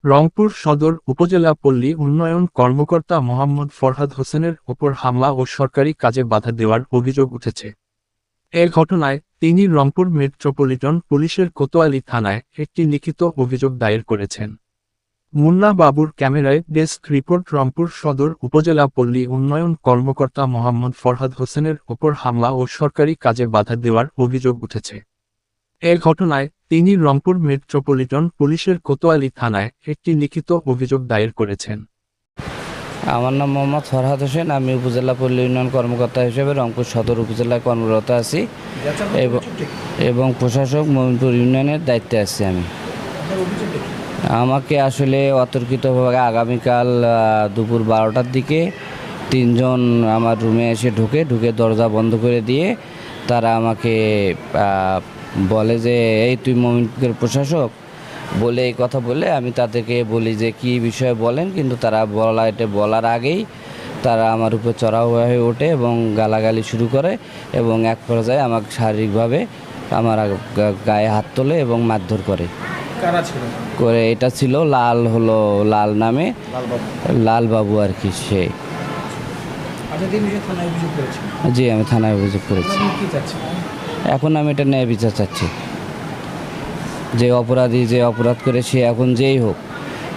রংপুর সদর উপজেলা পল্লী উন্নয়ন কর্মকর্তা মোহাম্মদ ফরহাদ হোসেনের ওপর হামলা ও সরকারি কাজে বাধা দেওয়ার অভিযোগ উঠেছে। এ ঘটনায় তিনি রংপুর মেট্রোপলিটন পুলিশের কোতোয়ালি থানায় একটি লিখিত অভিযোগ দায়ের করেছেন। মুন্না বাবুর ক্যামেরায় ডেস্ক রিপোর্ট। রংপুর সদর উপজেলা পল্লী উন্নয়ন কর্মকর্তা মোহাম্মদ ফরহাদ হোসেনের ওপর হামলা ও সরকারি কাজে বাধা দেওয়ার অভিযোগ উঠেছে। এ ঘটনায় তিনি রংপুর মেট্রোপলিটন পুলিশের কোতোয়ালি থানায় একটি লিখিত অভিযোগ দায়ের করেছেন। আমার নাম মোহাম্মদ ফরহাদ হোসেন। আমি উপজেলা পল্লী উন্নয়ন কর্মকর্তা হিসেবে রংপুর সদর উপজেলায় কর্মরত আছি এবং প্রশাসক মোমিনপুর ইউনিয়নের দায়িত্বে আছি। আমাকে আসলে অতর্কিতভাবে আগামীকাল দুপুর 12টার দিকে তিনজন আমার রুমে এসে ঢুকে দরজা বন্ধ করে দিয়ে তারা আমাকে বলে যে এই তুই মোমিনপুরের প্রশাসক বলে এই কথা বলে আমি তাদেরকে বলি যে কী বিষয়ে বলেন, কিন্তু তারা বলার আগেই তারা আমার উপর চড়াও হয়ে ওঠে এবং গালাগালি শুরু করে এবং এক পর্যায়ে আমাকে শারীরিকভাবে আমার গায়ে হাত তোলে এবং মারধর করে। এটা ছিল লাল নামে লাল বাবু আর কি। সে জি, আমি থানায় অভিযোগ করেছি। এখন আমি এটা ন্যায় বিচার চাচ্ছি। যে অপরাধী যে অপরাধ করে সে এখন যেই হোক,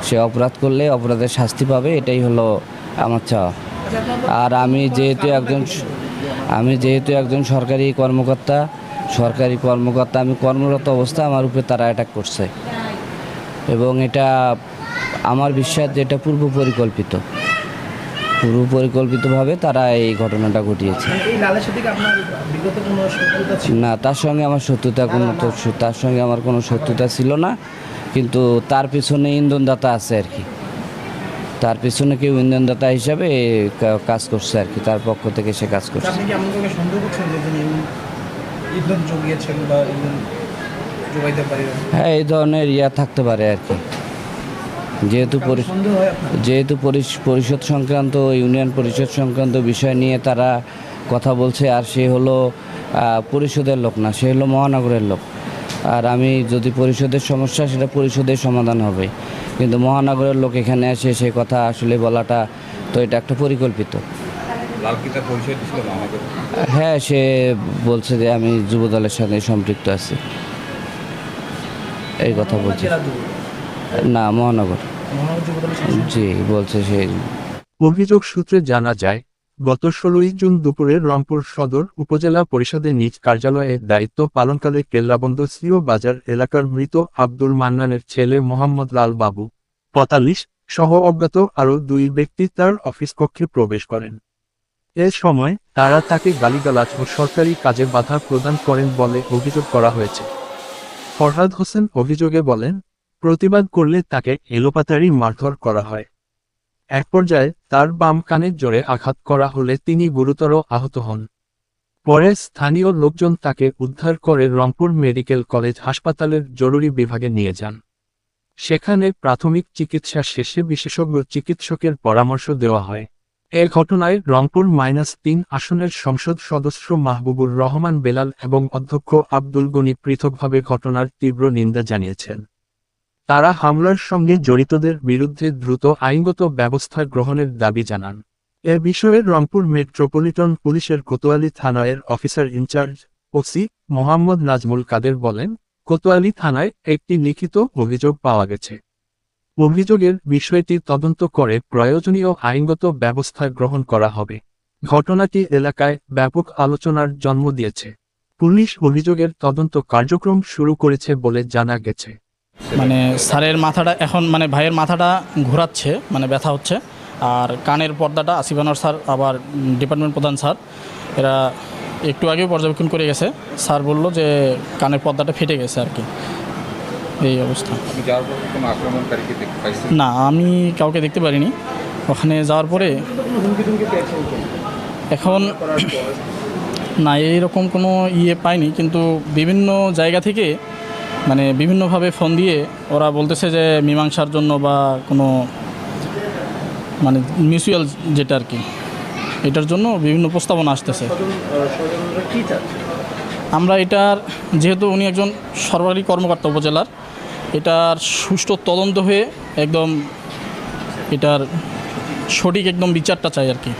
সে অপরাধ করলে অপরাধের শাস্তি পাবে, এটাই হলো আমার চাওয়া। আর আমি যেহেতু একজন সরকারি কর্মকর্তা আমি কর্মরত অবস্থায় আমার উপরে তারা অ্যাটাক করছে এবং এটা আমার বিশ্বাস যে এটা পূর্বপরিকল্পিতভাবে তারা এই ঘটনাটা ঘটিয়েছে। না, তার সঙ্গে আমার কোনো শত্রুতা ছিল না, কিন্তু তার পিছনে ইন্ধনদাতা আছে আর কি। তার পিছনে কেউ ইন্ধনদাতা হিসাবে কাজ করছে আর কি, তার পক্ষ থেকে সে কাজ করছে। হ্যাঁ, এই ধরনের থাকতে পারে আর কি। যেহেতু পরিষদ সংক্রান্ত ইউনিয়ন পরিষদ সংক্রান্ত বিষয় নিয়ে তারা কথা বলছে, আর সে হলো পরিষদের লোক না, সে হলো মহানগরের লোক। আর আমি যদি পরিষদের সমস্যা, সেটা পরিষদের সমাধান হবে, কিন্তু মহানগরের লোক এখানে এসে সে কথা আসলে বলাটা তো এটা একটা পরিকল্পিত। হ্যাঁ, সে বলছে যে আমি যুবদলের সাথে সম্পৃক্ত আছি, এই কথা বলছে। না, মহানগর। জি, বলছে সে। অভিযোগ সূত্রে জানা যায়, গত 16 জুন দুপুরে রংপুর সদর উপজেলা পরিষদের নিজ কার্যালয়ে দায়িত্ব পালনকালে কেল্লাবন্দ সিও বাজার এলাকার মৃত আব্দুল মান্নানের ছেলে মোহাম্মদ লাল বাবু 45 সহ অজ্ঞাত আরও 2 ব্যক্তি তার অফিস কক্ষে প্রবেশ করেন। এ সময় তারা তাকে গালিগালাজ ও সরকারি কাজে বাধা প্রদান করেন বলে অভিযোগ করা হয়েছে। ফরহাদ হোসেন অভিযোগে বলেন, প্রতিবাদ করলে তাকে এলোপাতাড়ি মারধর করা হয়। এক পর্যায়ে তার বাম কানের জোরে আঘাত করা হলে তিনি গুরুতর আহত হন। পরে স্থানীয় লোকজন তাকে উদ্ধার করে রংপুর মেডিকেল কলেজ হাসপাতালের জরুরি বিভাগে নিয়ে যান। সেখানে প্রাথমিক চিকিৎসা শেষে বিশেষজ্ঞ চিকিৎসকের পরামর্শ দেওয়া হয়। এ ঘটনায় রংপুর -3 আসনের সংসদ সদস্য মাহবুবুর রহমান বেলাল এবং অধ্যক্ষ আব্দুল গনি পৃথকভাবে ঘটনার তীব্র নিন্দা জানিয়েছেন। তারা হামলার সঙ্গে জড়িতদের বিরুদ্ধে দ্রুত আইনগত ব্যবস্থা গ্রহণের দাবি জানান। এ বিষয়ে রংপুর মেট্রোপলিটন পুলিশের কোতোয়ালি থানার officer in charge OC Mohammad Nazmul Kader বলেন, কোতোয়ালি থানায় একটি লিখিত অভিযোগ পাওয়া গেছে। অভিযোগের বিষয়টি তদন্ত করে প্রয়োজনীয় আইনগত ব্যবস্থা গ্রহণ করা হবে। ঘটনাটি এলাকায় ব্যাপক আলোচনার জন্ম দিয়েছে। পুলিশ অভিযোগের তদন্ত কার্যক্রম শুরু করেছে বলে জানা গেছে। স্যারের মাথাটা এখন ভাইয়ের মাথাটা ঘোরাচ্ছে, ব্যথা হচ্ছে। আর কানের পর্দাটা আসিফ আনোয়ার স্যার আবার ডিপার্টমেন্ট প্রধান স্যার এরা একটু আগেও পর্যবেক্ষণ করে গেছে। স্যার বলল যে কানের পর্দাটা ফেটে গেছে আর কি, এই অবস্থা। না, আমি কাউকে দেখতে পারিনি। ওখানে যাওয়ার পরে এখন না, এইরকম কোনো পাইনি, কিন্তু বিভিন্ন জায়গা থেকে বিভিন্নভাবে ফোন দিয়ে ওরা বলতেছে যে মীমাংসার জন্য বা কোনো মিউচুয়াল যেটা আর কি, এটার জন্য বিভিন্ন প্রস্তাবনা আসতেছে। আমরা এটার যেহেতু উনি একজন সরকারি কর্মকর্তা উপজেলার, এটার সুষ্ঠু তদন্ত হয়ে একদম এটার সঠিক একদম বিচারটা চাই আর কি।